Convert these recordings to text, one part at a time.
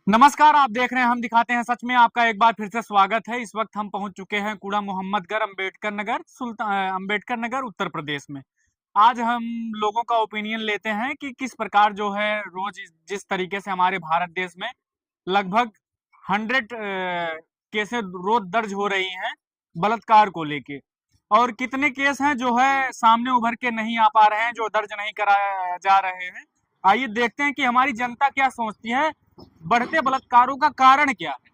नमस्कार, आप देख रहे हैं हम दिखाते हैं सच में। आपका एक बार फिर से स्वागत है। इस वक्त हम पहुंच चुके हैं कूड़ा मोहम्मदगढ़ अम्बेडकर नगर उत्तर प्रदेश में। आज हम लोगों का ओपिनियन लेते हैं कि किस प्रकार जो है रोज जिस तरीके से हमारे भारत देश में लगभग 100 केसें रोज दर्ज हो रही हैं बलात्कार को लेके, और कितने केस हैं जो है सामने उभर के नहीं आ पा रहे हैं, जो दर्ज नहीं कराए जा रहे हैं। आइए देखते हैं कि हमारी जनता क्या सोचती है, बढ़ते बलात्कारों का कारण क्या है।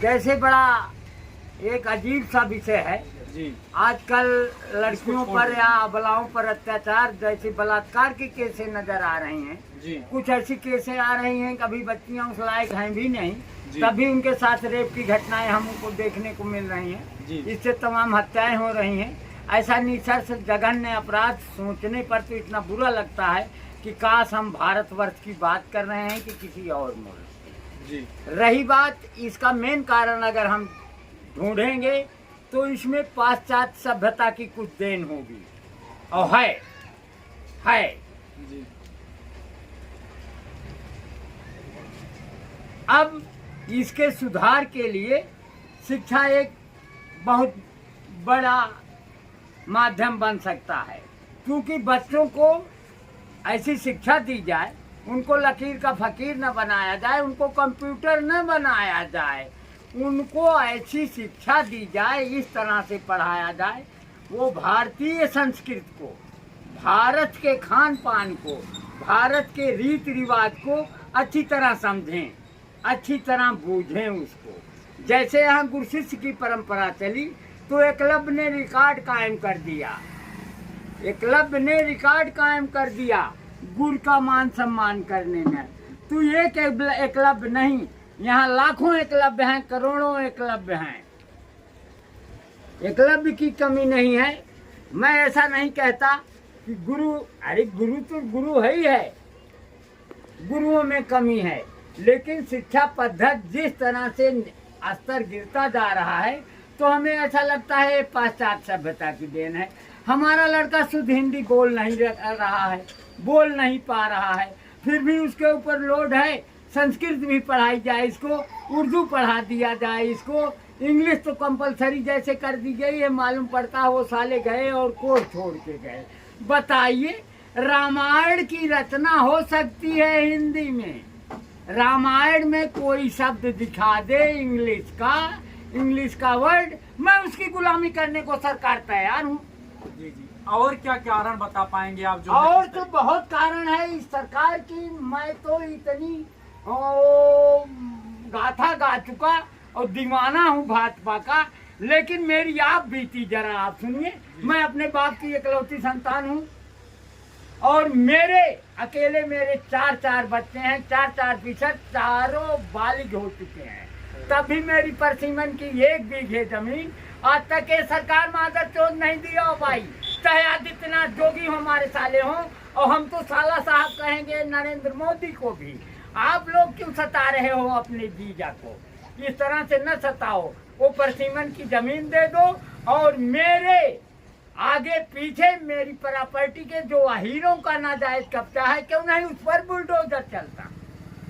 जैसे बड़ा एक अजीब सा विषय है जी। आजकल लड़कियों पर या अबलाओं पर अत्याचार, जैसे बलात्कार की केसें नजर आ रही हैं जी। कुछ ऐसी केसें आ रही हैं, कभी बच्चियां उस लायक हैं भी नहीं, जी। तभी उनके साथ रेप की घटनाएं हमको देखने को मिल रही हैं जी। इससे तमाम हत्याएं हो रही हैं। ऐसा निशर्त जघन्य अपराध सोचने पर तो इतना बुरा लगता है कि काश हम भारतवर्ष की बात कर रहे हैं कि किसी और मुल्क। जी। रही बात इसका मेन कारण अगर हम ढूंढेंगे तो इसमें पाश्चात्य सभ्यता की कुछ देन होगी, और है। जी। अब इसके सुधार के लिए शिक्षा एक बहुत बड़ा माध्यम बन सकता है, क्योंकि बच्चों को ऐसी शिक्षा दी जाए, उनको लकीर का फकीर न बनाया जाए, उनको कंप्यूटर न बनाया जाए, उनको ऐसी शिक्षा दी जाए, इस तरह से पढ़ाया जाए वो भारतीय संस्कृति को, भारत के खान पान को, भारत के रीति रिवाज को अच्छी तरह समझें, अच्छी तरह बूझें उसको। जैसे यहाँ गुरु शिष्य की परंपरा चली तो एकलव्य ने रिकॉर्ड कायम कर दिया, एकलव्य ने रिकॉर्ड कायम कर दिया गुरु का मान सम्मान करने में। तो एक एकलव्य नहीं, यहाँ लाखों एकलव्य हैं, करोड़ों एकलव्य हैं, एकलव्य की कमी नहीं है। मैं ऐसा नहीं कहता कि गुरु, अरे गुरु तो गुरु है ही है, गुरुओं में कमी है, लेकिन शिक्षा पद्धति जिस तरह से स्तर गिरता जा रहा है तो हमें ऐसा लगता है पाश्चात्य सभ्यता की देन है। हमारा लड़का शुद्ध हिंदी बोल नहीं रहा है, बोल नहीं पा रहा है, फिर भी उसके ऊपर लोड है संस्कृत भी पढ़ाई जाए, इसको उर्दू पढ़ा दिया जाए, इसको इंग्लिश तो कंपलसरी जैसे कर दी गई है। मालूम पड़ता है वो साले गए और कोर्स छोड़ के गए। बताइए, रामायण की रचना हो सकती है हिंदी में, रामायण में कोई शब्द दिखा दे इंग्लिश का वर्ड, मैं उसकी गुलामी करने को सरकार तैयार हूँ। जी। जी। और क्या कारण बता पाएंगे आप जो और तो बहुत कारण है इस सरकार की। मैं तो इतनी गाथा गा चुका और दीवाना हूँ भाजपा का, लेकिन मेरी आप बीती जरा आप सुनिए। मैं अपने बाप की इकलौती संतान हूँ और मेरे अकेले मेरे चार बच्चे हैं, चार फीसद, चारों बालिग हो चुके हैं। तभी मेरी परसिमन की 1 बीघे जमीन आज तक ये सरकार मादर चोद नहीं दिया हो भाई, चाहे आदित्यनाथ जोगी हमारे साले हों, और हम तो साला साहब कहेंगे नरेंद्र मोदी को भी। आप लोग क्यों सता रहे हो अपने जीजा को? इस तरह से न सताओ, वो परसिमन की जमीन दे दो, और मेरे आगे पीछे मेरी प्रॉपर्टी के जो अहीरों का नाजायज कब्जा है, क्यों नहीं उस पर बुलडोजर चलता।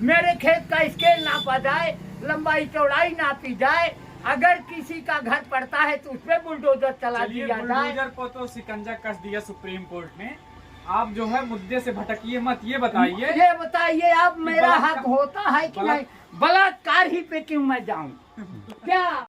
मेरे खेत का स्केल नापा जाए, लंबाई चौड़ाई नापी जाए, अगर किसी का घर पड़ता है तो उसमें बुलडोजर चला दिया जाए। बुलडोजर को तो शिकंजा कस दिया सुप्रीम कोर्ट ने। आप जो है मुद्दे से भटकिए मत, ये बताइए अब मेरा हक होता है कि नहीं? बलात्कार ही पे क्यों मैं जाऊं? क्या